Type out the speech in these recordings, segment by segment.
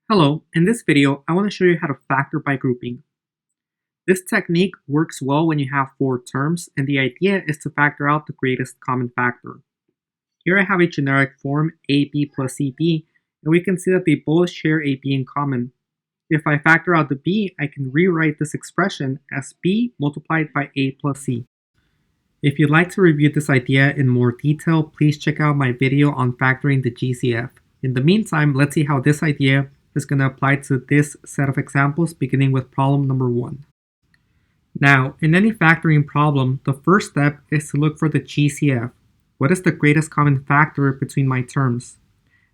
Hello, in this video, I want to show you how to factor by grouping. This technique works well when you have four terms, and the idea is to factor out the greatest common factor. Here I have a generic form, AB plus CB, and we can see that they both share a B in common. If I factor out the B, I can rewrite this expression as B multiplied by A plus C. If you'd like to review this idea in more detail, please check out my video on factoring the GCF. In the meantime, let's see how this idea is going to apply to this set of examples, beginning with problem number 1. Now, in any factoring problem, the first step is to look for the GCF. What is the greatest common factor between my terms?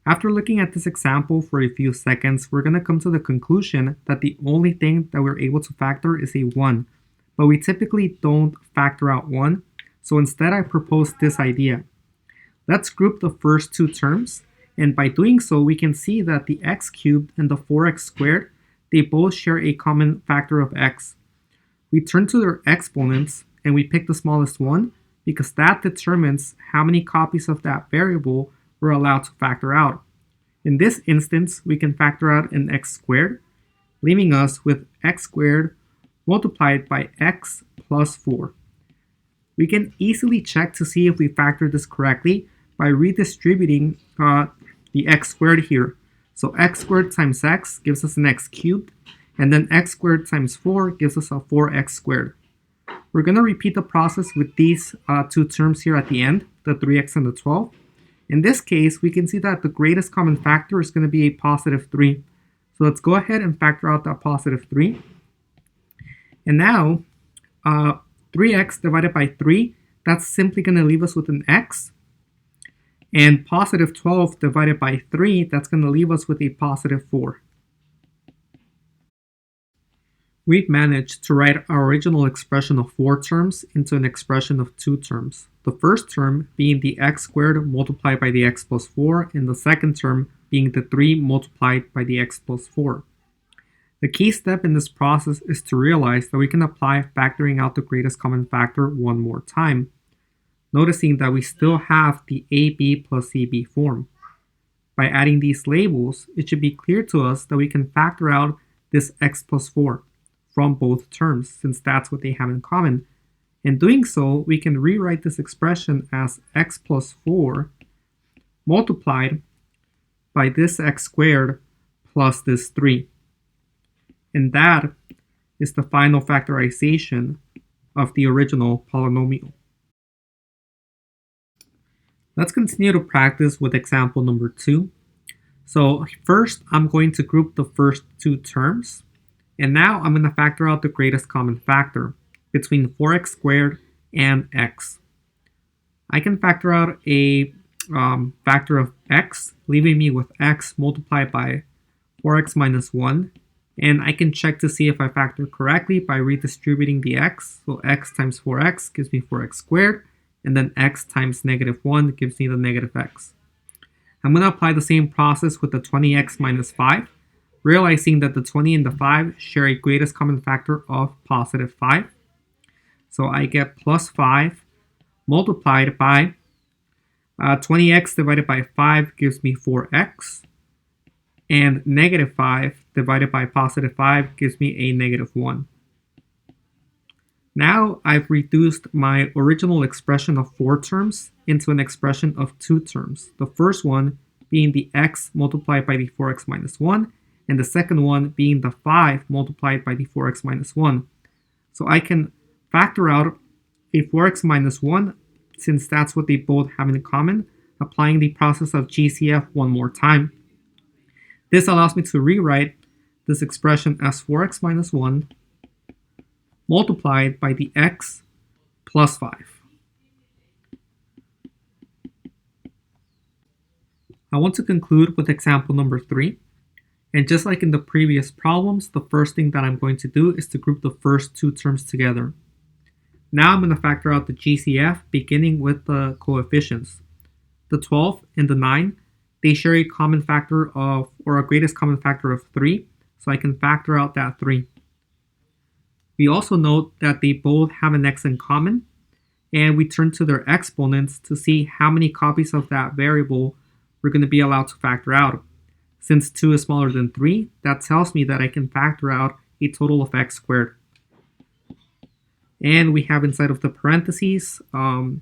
After looking at this example for a few seconds, we're going to come to the conclusion that the only thing that we're able to factor is a 1, but we typically don't factor out 1, so instead I propose this idea. Let's group the first two terms, and by doing so, we can see that the x cubed and the 4x squared, they both share a common factor of x. We turn to their exponents, and we pick the smallest one, because that determines how many copies of that variable we're allowed to factor out. In this instance, we can factor out an x squared, leaving us with x squared multiplied by x plus 4. We can easily check to see if we factored this correctly by redistributing the x squared here. So x squared times x gives us an x cubed, and then x squared times 4 gives us a 4x squared. We're going to repeat the process with these two terms here at the end, the 3x and the 12. In this case, we can see that the greatest common factor is going to be a positive 3. So let's go ahead and factor out that positive 3. And now, 3x divided by 3, that's simply going to leave us with an x. And positive 12 divided by 3, that's going to leave us with a positive 4. We've managed to write our original expression of 4 terms into an expression of 2 terms. The first term being the x squared multiplied by the x plus 4, and the second term being the 3 multiplied by the x plus 4. The key step in this process is to realize that we can apply factoring out the greatest common factor one more time, noticing that we still have the AB plus CB form. By adding these labels, it should be clear to us that we can factor out this x plus 4 from both terms, since that's what they have in common. In doing so, we can rewrite this expression as x plus 4 multiplied by this x squared plus this 3. And that is the final factorization of the original polynomial. Let's continue to practice with example number 2. So first, I'm going to group the first two terms. And now I'm going to factor out the greatest common factor between 4x squared and x. I can factor out a factor of x, leaving me with x multiplied by 4x minus 1. And I can check to see if I factor correctly by redistributing the x. So x times 4x gives me 4x squared. And then x times negative 1 gives me the negative x. I'm going to apply the same process with the 20x minus 5, realizing that the 20 and the 5 share a greatest common factor of positive 5. So I get plus 5 multiplied by 20x divided by 5 gives me 4x. And negative 5 divided by positive 5 gives me a negative 1. Now I've reduced my original expression of 4 terms into an expression of 2 terms. The first one being the x multiplied by the 4x minus 1, and the second one being the 5 multiplied by the 4x minus 1. So I can factor out a 4x minus 1, since that's what they both have in common, applying the process of GCF one more time. This allows me to rewrite this expression as 4x minus 1 multiplied by the x plus 5. I want to conclude with example number 3. And just like in the previous problems, the first thing that I'm going to do is to group the first two terms together. Now I'm going to factor out the GCF beginning with the coefficients. The 12 and the 9, they share a common factor of, or a greatest common factor of 3, so I can factor out that 3. We also note that they both have an x in common, and we turn to their exponents to see how many copies of that variable we're going to be allowed to factor out. Since 2 is smaller than 3, that tells me that I can factor out a total of x squared. And we have inside of the parentheses, 12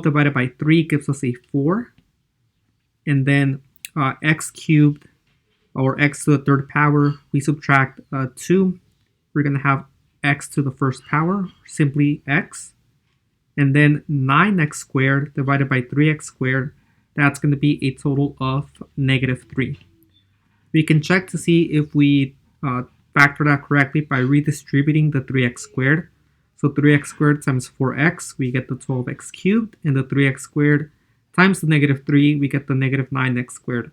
divided by 3 gives us a 4. And then x cubed, or x to the third power, we subtract 2. We're going to have x to the first power, simply x. And then 9x squared divided by 3x squared, that's going to be a total of negative 3. We can check to see if we factor that correctly by redistributing the 3x squared. So 3x squared times 4x, we get the 12x cubed, and the 3x squared times the negative 3, we get the negative 9x squared.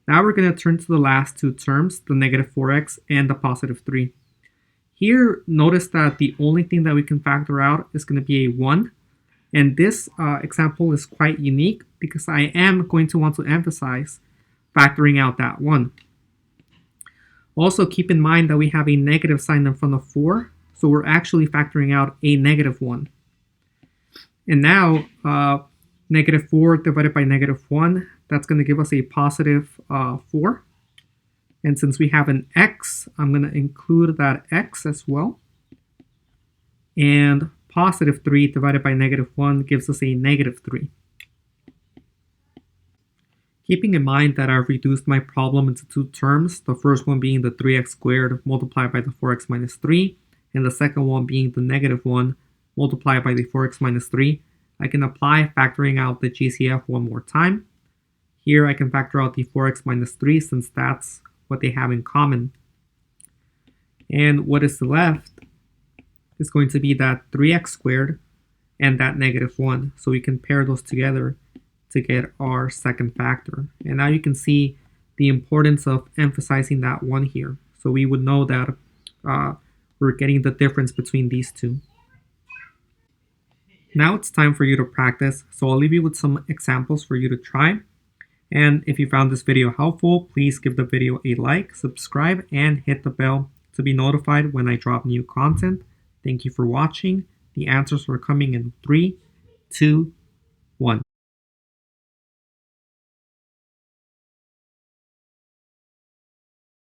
Now we're going to turn to the last two terms, the negative 4x and the positive 3. Here, notice that the only thing that we can factor out is going to be a 1. And this example is quite unique because I am going to want to emphasize factoring out that 1. Also, keep in mind that we have a negative sign in front of 4, so we're actually factoring out a negative 1. And now, negative 4 divided by negative 1, that's going to give us a positive 4. And since we have an x, I'm going to include that x as well. And positive 3 divided by negative 1 gives us a negative 3. Keeping in mind that I've reduced my problem into two terms, the first one being the 3x squared multiplied by the 4x minus 3, and the second one being the negative 1 multiplied by the 4x minus 3, I can apply factoring out the GCF one more time. Here I can factor out the 4x minus 3 since that's what they have in common. And what is left is going to be that 3x squared and that negative 1. So we can pair those together to get our second factor. And now you can see the importance of emphasizing that 1 here. So we would know that we're getting the difference between these two. Now it's time for you to practice, so I'll leave you with some examples for you to try. And if you found this video helpful, please give the video a like, subscribe, and hit the bell to be notified when I drop new content. Thank you for watching. The answers are coming in 3, 2,